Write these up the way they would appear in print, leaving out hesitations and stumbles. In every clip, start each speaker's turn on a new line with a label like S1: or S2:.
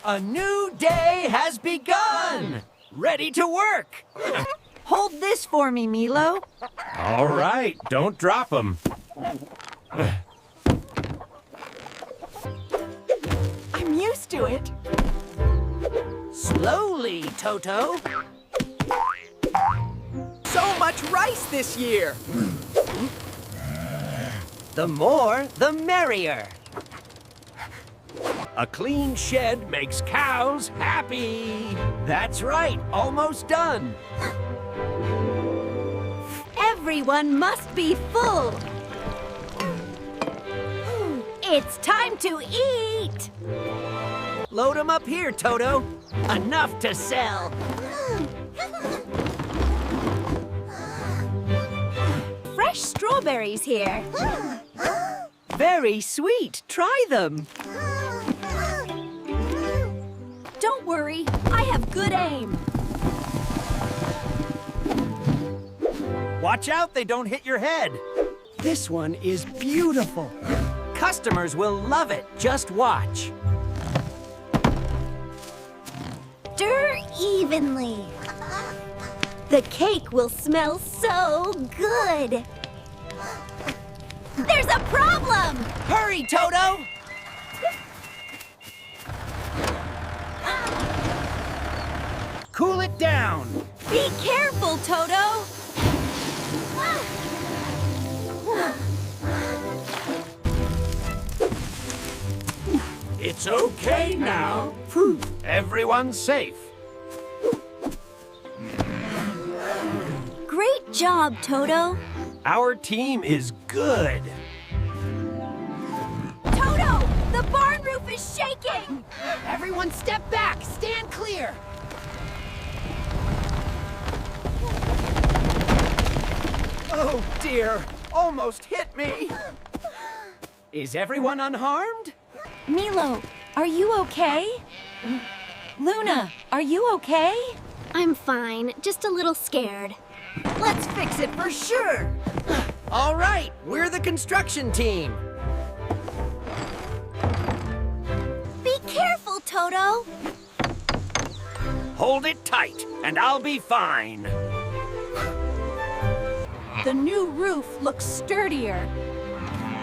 S1: A new day has begun! Ready to work!
S2: Hold this for me, Milo.
S1: All right, don't drop them.
S2: I'm used to it.
S1: Slowly, Toto.
S2: So much rice this year.
S1: The more, the merrier. A clean shed makes cows happy. That's right, almost done.
S3: Everyone must be full. It's time to eat.
S1: Load them up here, Toto. Enough to sell.
S3: Fresh strawberries here.
S2: Very sweet. Try them.
S3: Don't worry, I have good aim.
S1: Watch out they don't hit your head.
S2: This one is beautiful.
S1: Customers will love it. Just watch.
S3: Stir evenly. The cake will smell so good. There's a problem!
S1: Hurry, Toto! Cool it down.
S3: Be careful, Toto!
S1: It's okay now. Everyone's safe.
S3: Great job, Toto.
S1: Our team is good.
S3: Toto! The barn roof is shaking!
S2: Everyone step back. Stand clear. Oh, dear. Almost hit me.
S1: Is everyone unharmed?
S3: Milo, are you okay? Luna, are you okay? I'm fine, just a little scared.
S2: Let's fix it for sure.
S1: All right, we're the construction team.
S3: Be careful, Toto.
S1: Hold it tight, and I'll be fine.
S3: The new roof looks sturdier.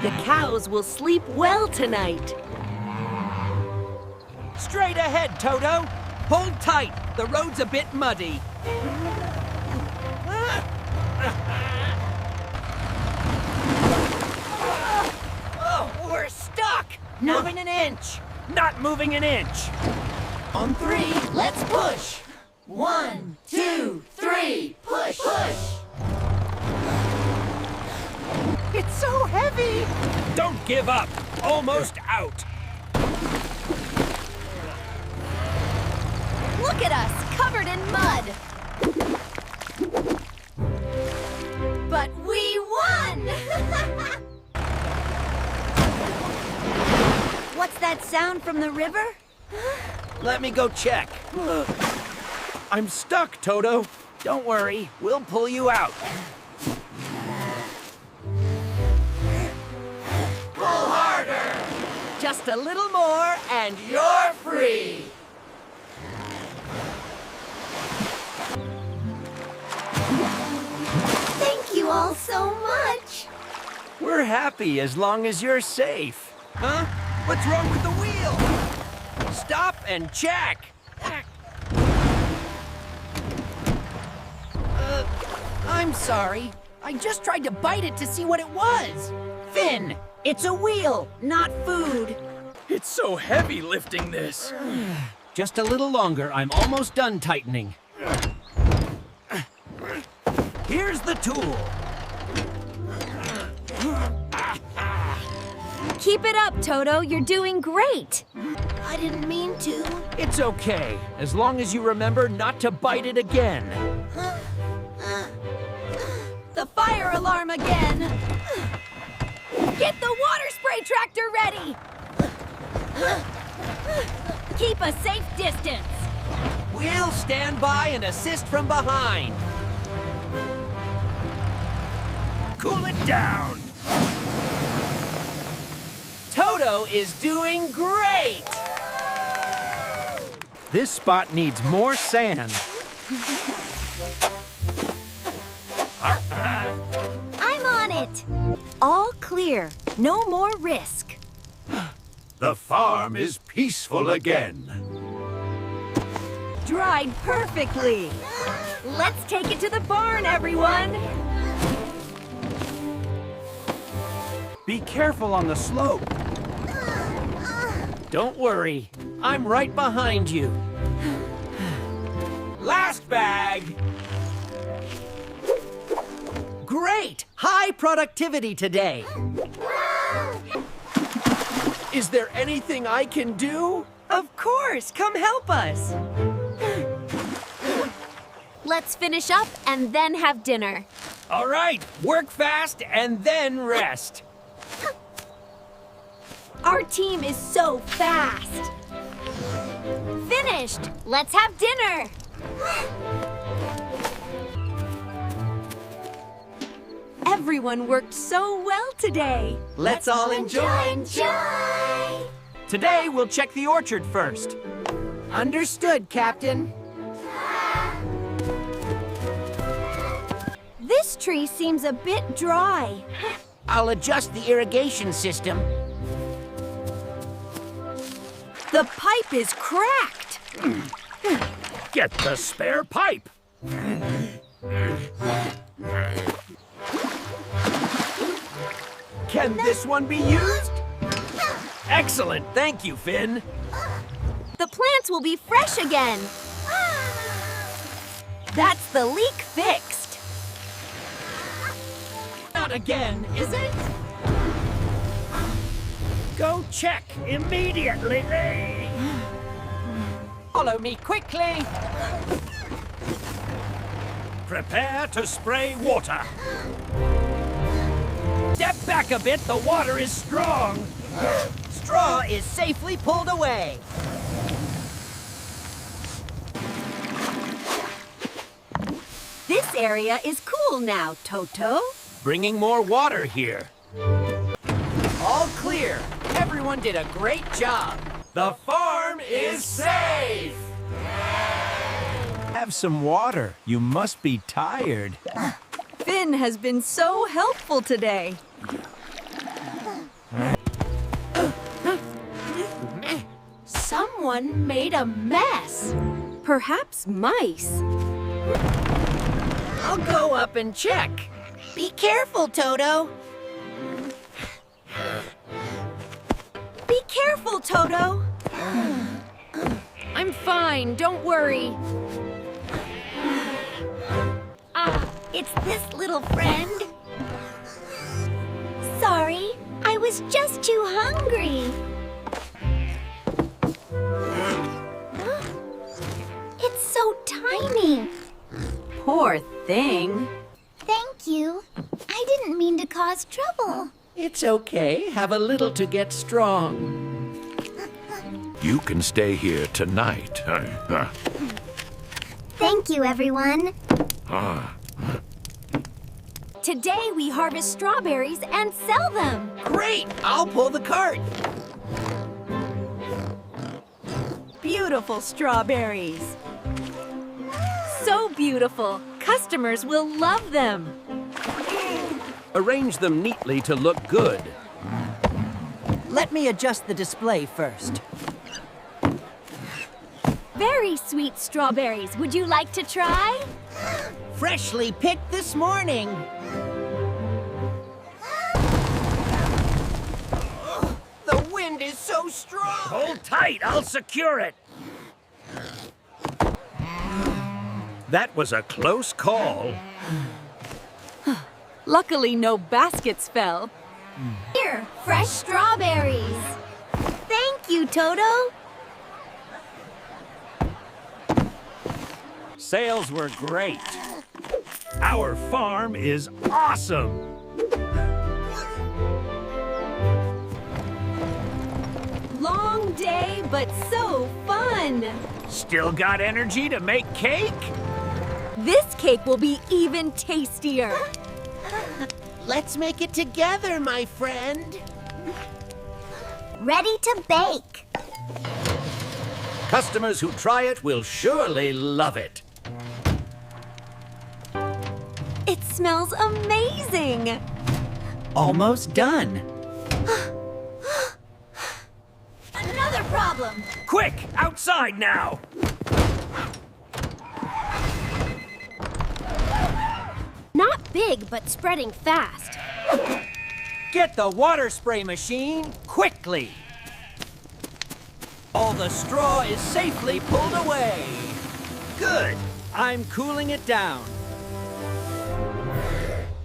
S3: The cows will sleep well tonight.
S1: Straight ahead, Toto. Hold tight. The road's a bit muddy. Oh, we're stuck. Not moving an inch. Not moving an inch.
S2: On three, let's push. 1, 2, 3, push, push. It's so heavy.
S1: Don't give up. Almost out.
S3: Look at us, covered in mud. But we won! What's that sound from the river?
S1: Let me go check. I'm stuck, Toto. Don't worry. We'll pull you out.
S2: Pull harder.
S1: Just a little more, and you're free.
S3: Thank you all so much.
S1: We're happy as long as you're safe. Huh? What's wrong with the wheel? Stop and check. I'm sorry. I just tried to bite it to see what it was. Finn, it's a wheel, not food.
S4: It's so heavy lifting this.
S1: Just a little longer. I'm almost done tightening. Here's the tool.
S3: Keep it up, Toto. You're doing great. I didn't mean to.
S1: It's okay, as long as you remember not to bite it again.
S3: The fire alarm again. Get the water spray tractor ready. Keep a safe distance.
S1: We'll stand by and assist from behind. Cool it down. Toto is doing great!
S5: This spot needs more sand.
S3: I'm on it. All clear. No more risk.
S6: The farm is peaceful again.
S3: Dried perfectly. Let's take it to the barn, everyone.
S5: Be careful on the slope.
S1: Don't worry, I'm right behind you.
S5: Last bag!
S1: Great! High productivity today.
S5: Is there anything I can do?
S1: Of course, come help us.
S3: Let's finish up and then have dinner.
S5: All right, work fast and then rest.
S3: Our team is so fast. Finished. Let's have dinner. Everyone worked so well today.
S1: Let's all enjoy.
S2: Enjoy!
S5: Today, we'll check the orchard first.
S1: Understood, Captain.
S3: This tree seems a bit dry.
S1: I'll adjust the irrigation system.
S3: The pipe is cracked.
S5: Get the spare pipe. Can this one be used? Excellent, thank you, Finn.
S3: The plants will be fresh again. That's the leak fixed.
S1: Not again, is it?
S5: Go check immediately.
S1: Follow me quickly.
S5: Prepare to spray water. Step back a bit, the water is strong.
S1: Straw is safely pulled away.
S3: This area is cool now, Toto.
S5: Bringing more water here.
S1: All clear. Everyone did a great job.
S5: The farm is safe! Have some water. You must be tired.
S3: Finn has been so helpful today.
S2: Someone made a mess.
S3: Perhaps mice.
S1: I'll go up and check.
S2: Be careful, Toto.
S3: Be careful, Toto. I'm fine, don't worry.
S2: It's this little friend. Sorry, I was just too hungry. It's so tiny.
S3: Poor thing.
S2: Thank you. I didn't mean to cause trouble.
S1: It's okay. Have a little to get strong.
S6: You can stay here tonight.
S2: Thank you, everyone.
S3: Today we harvest strawberries and sell them.
S1: Great! I'll pull the cart.
S3: Beautiful strawberries. So beautiful. Customers will love them.
S5: Arrange them neatly to look good.
S1: Let me adjust the display first.
S3: Very sweet strawberries. Would you like to try?
S1: Freshly picked this morning. The wind is so strong.
S5: Hold tight, I'll secure it. That was a close call.
S3: Luckily, no baskets fell.
S2: Here, fresh strawberries. Thank you, Toto.
S5: Sales were great. Our farm is awesome.
S3: Long day, but so fun.
S5: Still got energy to make cake?
S3: This cake will be even tastier.
S1: Let's make it together, my friend.
S2: Ready to bake.
S6: Customers who try it will surely love it.
S3: It smells amazing!
S1: Almost done.
S3: Another problem!
S5: Quick, outside now!
S3: Not big, but spreading fast.
S5: Get the water spray machine, quickly! All the straw is safely pulled away. Good, I'm cooling it down.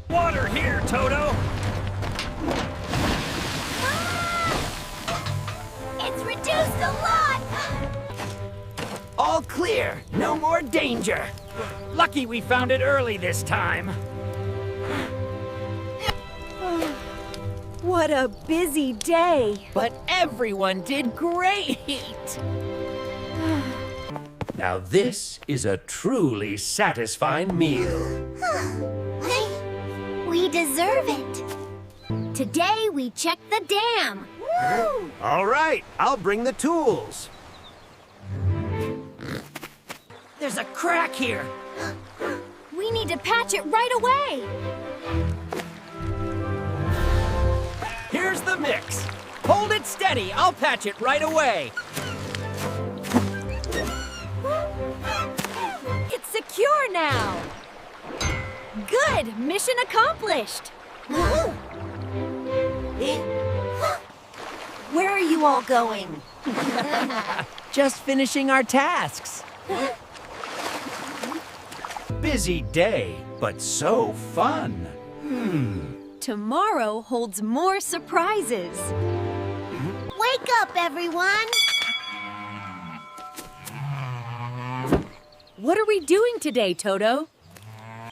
S5: Water here, Toto!
S3: It's reduced a lot!
S5: All clear, no more danger. Lucky we found it early this time.
S3: What a busy day!
S1: But everyone did great.
S6: Now this is a truly satisfying meal.
S3: We deserve it. Today we check the dam.
S5: All right, I'll bring the tools.
S1: There's a crack here.
S3: We need to patch it right away.
S5: Here's the mix. Hold it steady, I'll patch it right away.
S3: It's secure now. Good, mission accomplished. Where are you all going?
S1: Just finishing our tasks.
S6: Busy day, but so fun.
S3: Tomorrow holds more surprises. Wake up, everyone! What are we doing today, Toto?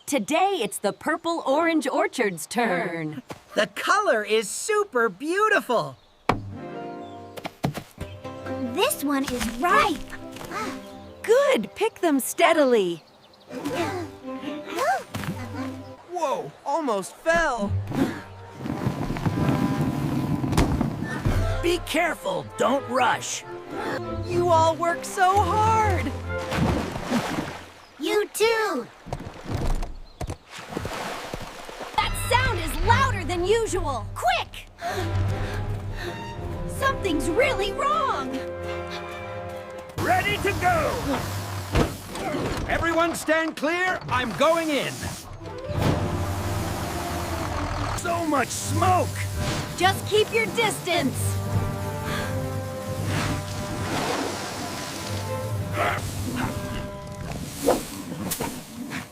S3: Today it's the Purple Orange Orchard's turn.
S1: The color is super beautiful.
S3: This one is ripe. Good, pick them steadily.
S1: Whoa, almost fell.
S5: Be careful, don't rush.
S1: You all work so hard.
S3: You too. That sound is louder than usual. Quick! Something's really wrong.
S5: Ready to go! Everyone stand clear, I'm going in. So much smoke!
S3: Just keep your distance.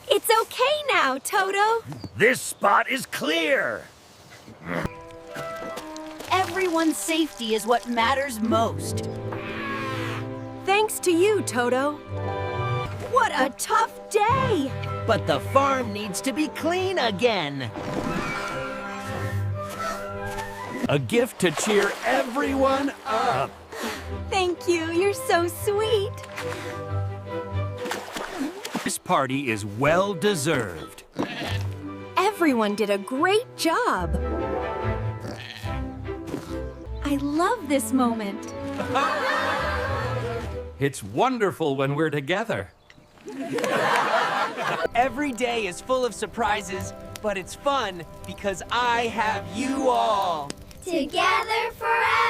S3: It's okay now, Toto.
S5: This spot is clear!
S1: Everyone's safety is what matters most.
S3: Thanks to you, Toto. What a tough day!
S1: But the farm needs to be clean again.
S6: A gift to cheer everyone up.
S3: Thank you, you're so sweet.
S6: This party is well deserved.
S3: Everyone did a great job. I love this moment.
S6: It's wonderful when we're together.
S1: Every day is full of surprises, but it's fun because I have you all.
S3: Together forever!